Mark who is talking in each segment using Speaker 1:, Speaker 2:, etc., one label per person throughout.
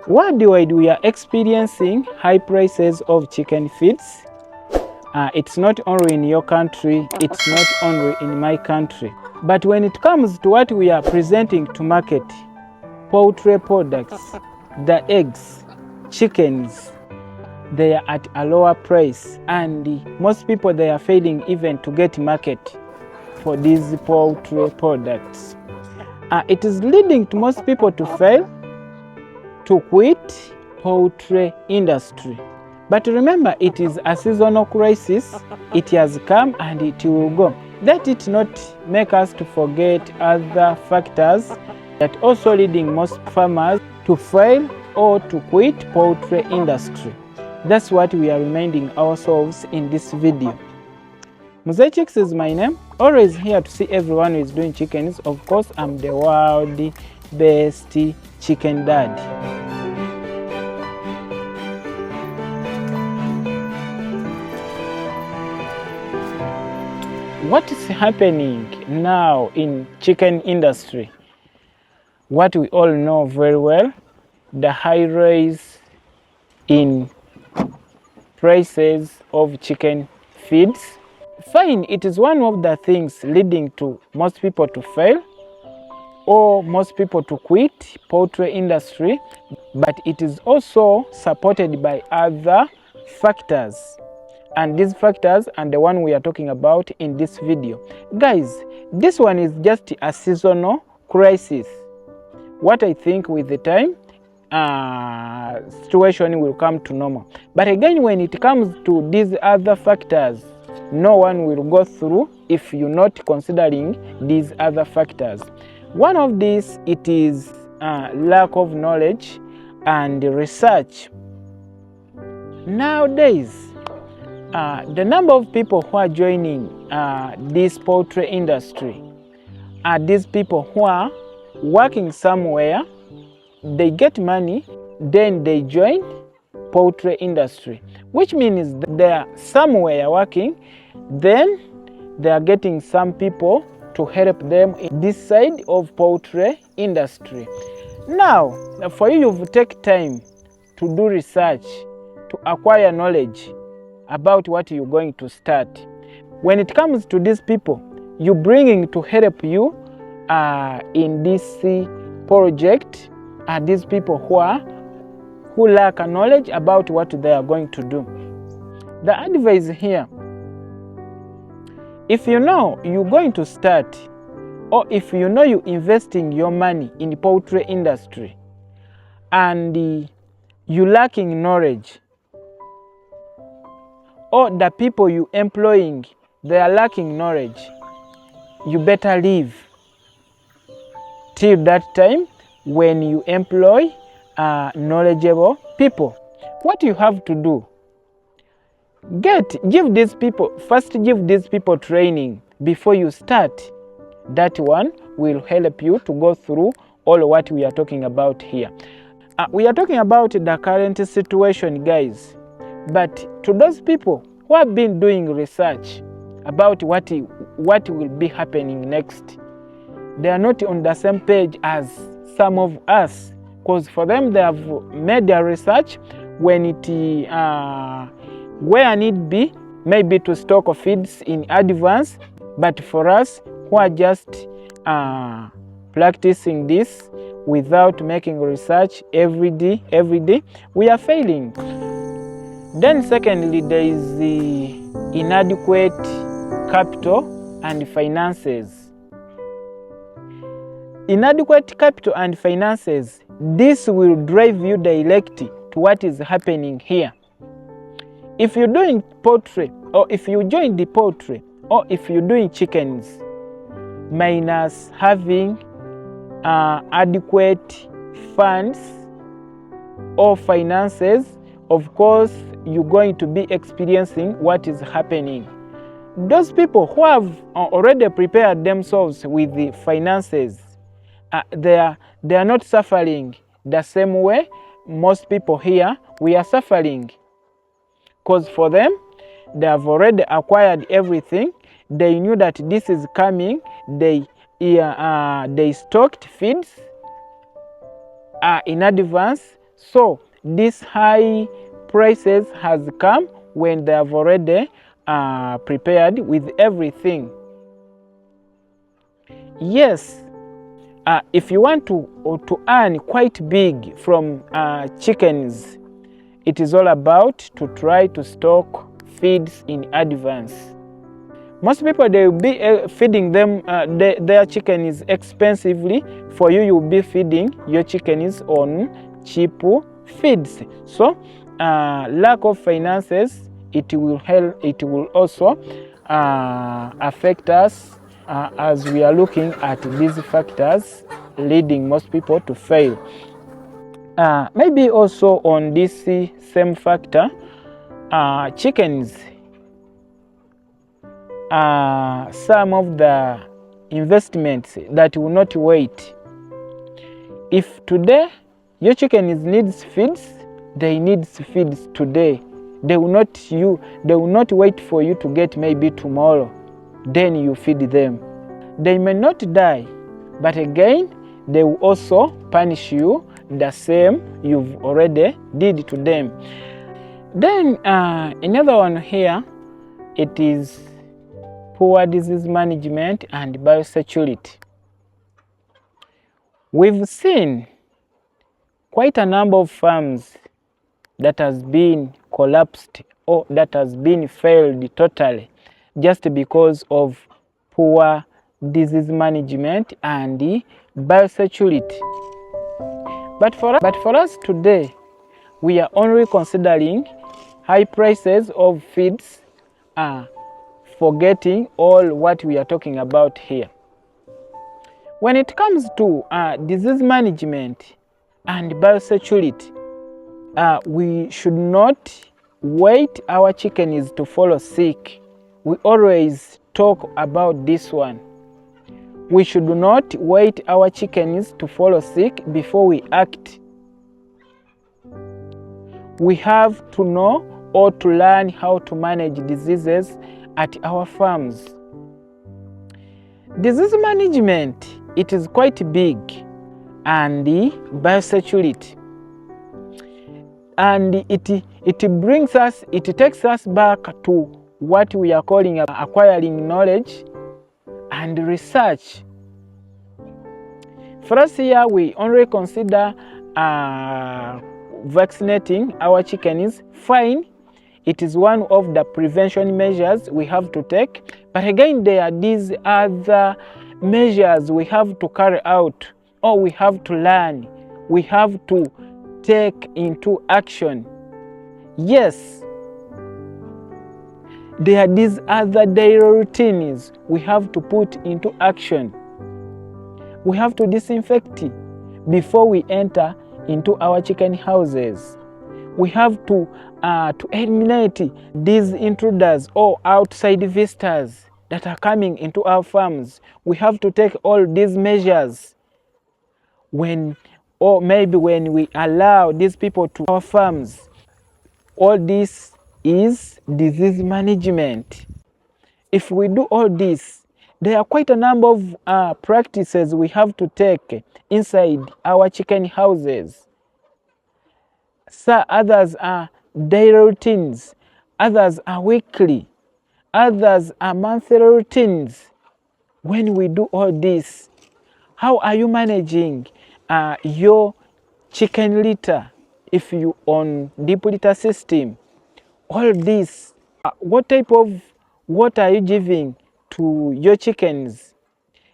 Speaker 1: Worldwide, we are experiencing high prices of chicken feeds. It's not only in your country, it's not only in my country. But when it comes to what we are presenting to market, poultry products, the eggs, chickens, they are at a lower price, and most people, they are failing even to get market for these poultry products. It is leading to most people to fail, to quit poultry industry. But remember, it is a seasonal crisis. It has come and it will go. Let it not make us to forget other factors that also leading most farmers to fail or to quit poultry industry. That's what we are reminding ourselves in this video. Mzee Chicks is my name. Always here to see everyone who is doing chickens. Of course, I'm the world best chicken dad. What is happening now in chicken industry? What we all know very well, the high rise in prices of chicken feeds. Fine, it is one of the things leading to most people to fail or most people to quit poultry industry, but it is also supported by other factors. And these factors are the one we are talking about in this video. Guys, this one is just a seasonal crisis. What I think with the time, situation will come to normal. But again, when it comes to these other factors, no one will go through if you're not considering these other factors. One of these, it is lack of knowledge and research. Nowadays, the number of people who are joining this poultry industry are these people who are working somewhere, they get money, then they join poultry industry, which means they are somewhere working, then they are getting some people to help them in this side of poultry industry. Now, for you to take time to do research, to acquire knowledge about what you're going to start. When it comes to these people, you bringing to help you in this project are these people who lack a knowledge about what they are going to do. The advice here, if you know you're going to start, or if you know you're investing your money in the poultry industry and you're lacking knowledge, or the people you employing, they are lacking knowledge, you better leave till that time when you employ knowledgeable people. What you have to do, give these people training before you start. That one will help you to go through all what we are talking about here. We are talking about the current situation, guys. But to those people who have been doing research about what will be happening next, they are not on the same page as some of us, because for them, they have made their research when it where need be, maybe to stock of feeds in advance. But for us who are just practicing this without making research every day, we are failing. Then secondly, there is the inadequate capital and finances. Inadequate capital and finances, this will drive you directly to what is happening here. If you're doing poultry, or if you join the poultry, or if you're doing chickens, minus having adequate funds or finances, of course, you're going to be experiencing what is happening. Those people who have already prepared themselves with the finances, they are not suffering the same way most people here we are suffering. Because for them, they have already acquired everything. They knew that this is coming. They stocked feeds in advance. So these high prices has come when they have already prepared with everything. Yes, if you want to earn quite big from chickens, it is all about to try to stock feeds in advance. Most people, they will be feeding them their chickens expensively. For you, you will be feeding your chickens on cheap feeds. So lack of finances, it will help. It will also affect us as we are looking at these factors leading most people to fail. Maybe also on this same factor, chickens are some of the investments that will not wait. If today your chickens needs feeds, they need feeds today. They will not wait for you to get maybe tomorrow, then you feed them. They may not die, but again they will also punish you the same you've already did to them. Then another one here, it is poor disease management and biosecurity. We've seen quite a number of farms that has been collapsed or that has been failed totally just because of poor disease management and biosecurity. But for us today, we are only considering high prices of feeds, forgetting all what we are talking about here. When it comes to disease management and biosecurity, we should not wait our chickens to fall sick. We always talk about this one. We should not wait our chickens to fall sick before we act. We have to know or to learn how to manage diseases at our farms. Disease management, it is quite big, and the biosecurity. And it takes us back to what we are calling acquiring knowledge and research. For us here, we only consider vaccinating our chickens. Fine, it is one of the prevention measures we have to take. But again, there are these other measures we have to carry out, or we have to learn, we have to take into action. Yes, there are these other daily routines we have to put into action. We have to disinfect before we enter into our chicken houses. We have to eliminate these intruders or outside visitors that are coming into our farms. We have to take all these measures when we allow these people to our farms. All this is disease management. If we do all this, there are quite a number of practices we have to take inside our chicken houses. So others are daily routines, others are weekly, others are monthly routines. When we do all this, how are you managing your chicken litter if you on deep litter system? All this, what type of water are you giving to your chickens?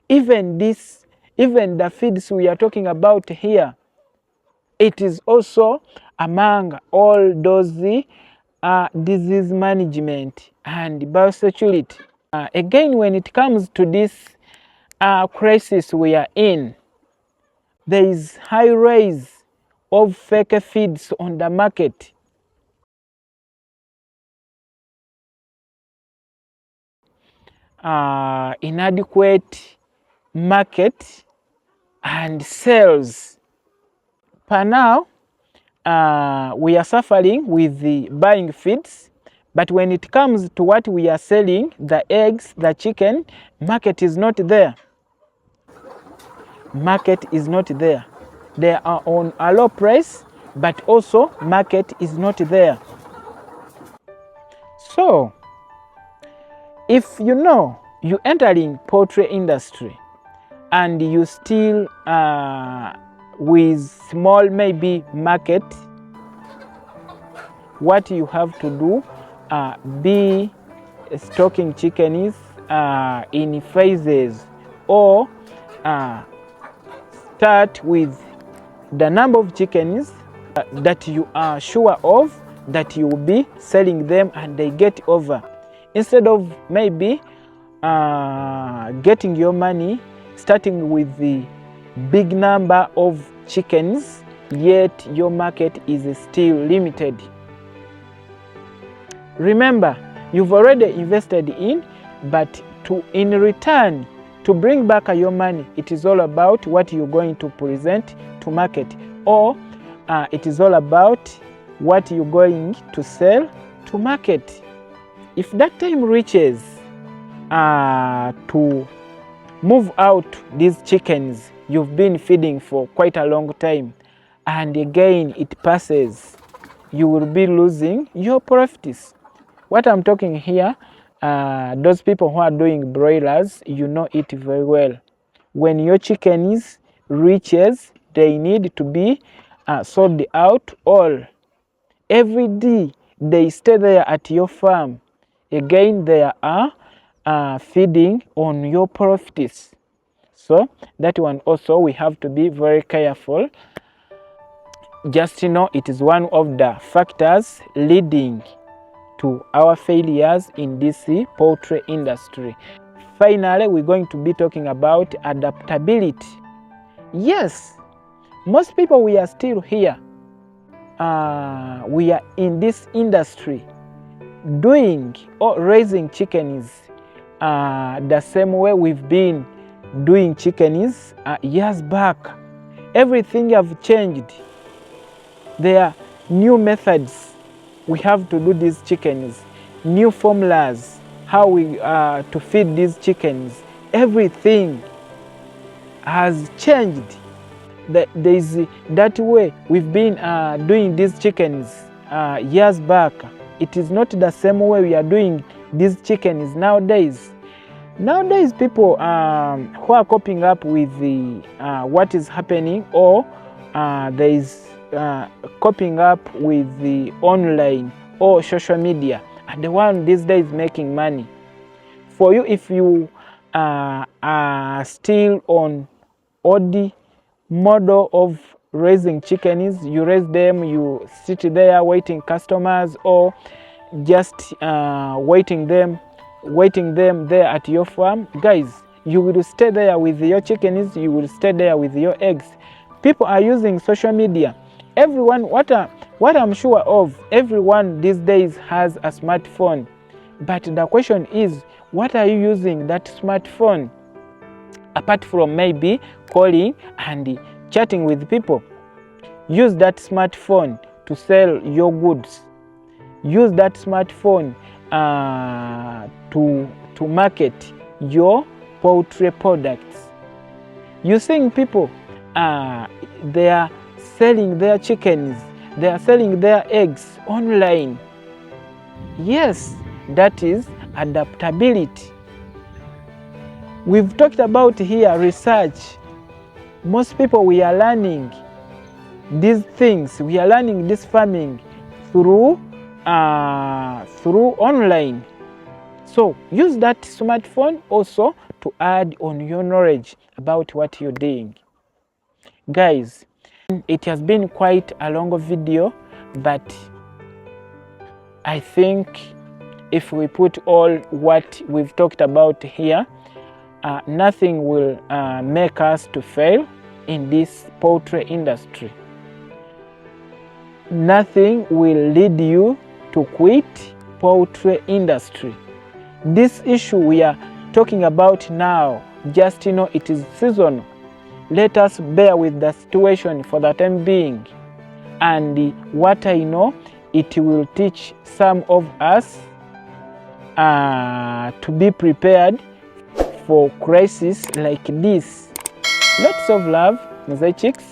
Speaker 1: Even the feeds we are talking about here, it is also among all those disease management and biosecurity. Again, when it comes to this crisis we are in, there is high rise of fake feeds on the market. Inadequate market and sales. Per now, we are suffering with the buying feeds, but when it comes to what we are selling, the eggs, the chicken, market is not there. Market is not there. They are on a low price, but also market is not there. So if you know you enter in poultry industry and you still with small maybe market, what you have to do, be stocking chickens in phases, or start with the number of chickens that you are sure of that you will be selling them and they get over, instead of maybe getting your money starting with the big number of chickens, yet your market is still limited. Remember, you've already invested in, but in return to bring back your money, it is all about what you're going to present to market, or it is all about what you're going to sell to market. If that time reaches to move out these chickens you've been feeding for quite a long time, and again it passes, you will be losing your profits. What I'm talking here, those people who are doing broilers, you know it very well. When your chickens reaches, they need to be sold out all. Every day they stay there at your farm. Again, they are feeding on your profits. So that one also we have to be very careful. Just know it is one of the factors leading to our failures in this poultry industry. Finally, we're going to be talking about adaptability. Yes, most people, we are still here. We are in this industry doing or raising chickens the same way we've been doing chickens years back. Everything have changed. There are new methods we have to do these chickens, new formulas, how we to feed these chickens. Everything has changed. There is that way we've been doing these chickens years back. It is not the same way we are doing these chickens nowadays. Nowadays, people who are coping up with the what is happening, or there is coping up with the online or social media, and the one these days making money. For you, if you are still on old model of raising chickens, you raise them, you sit there waiting customers, or just waiting them there at your farm, guys, you will stay there with your chickens, you will stay there with your eggs. People are using social media. Everyone, what I'm sure of, everyone these days has a smartphone. But the question is, what are you using that smartphone? Apart from maybe calling and chatting with people, use that smartphone to sell your goods. Use that smartphone to market your poultry products. You're seeing people, they are selling their chickens, they are selling their eggs online. Yes, that is adaptability. We've talked about here research. Most people, we are learning these things, we are learning this farming through online. So use that smartphone also to add on your knowledge about what you're doing. Guys, it has been quite a long video, but I think if we put all what we've talked about here, nothing will make us to fail in this poultry industry. Nothing will lead you to quit poultry industry. This issue we are talking about now, just it is seasonal. Let us bear with the situation for the time being. And what I know, it will teach some of us to be prepared for crisis like this. Lots of love, Mzee Chicks.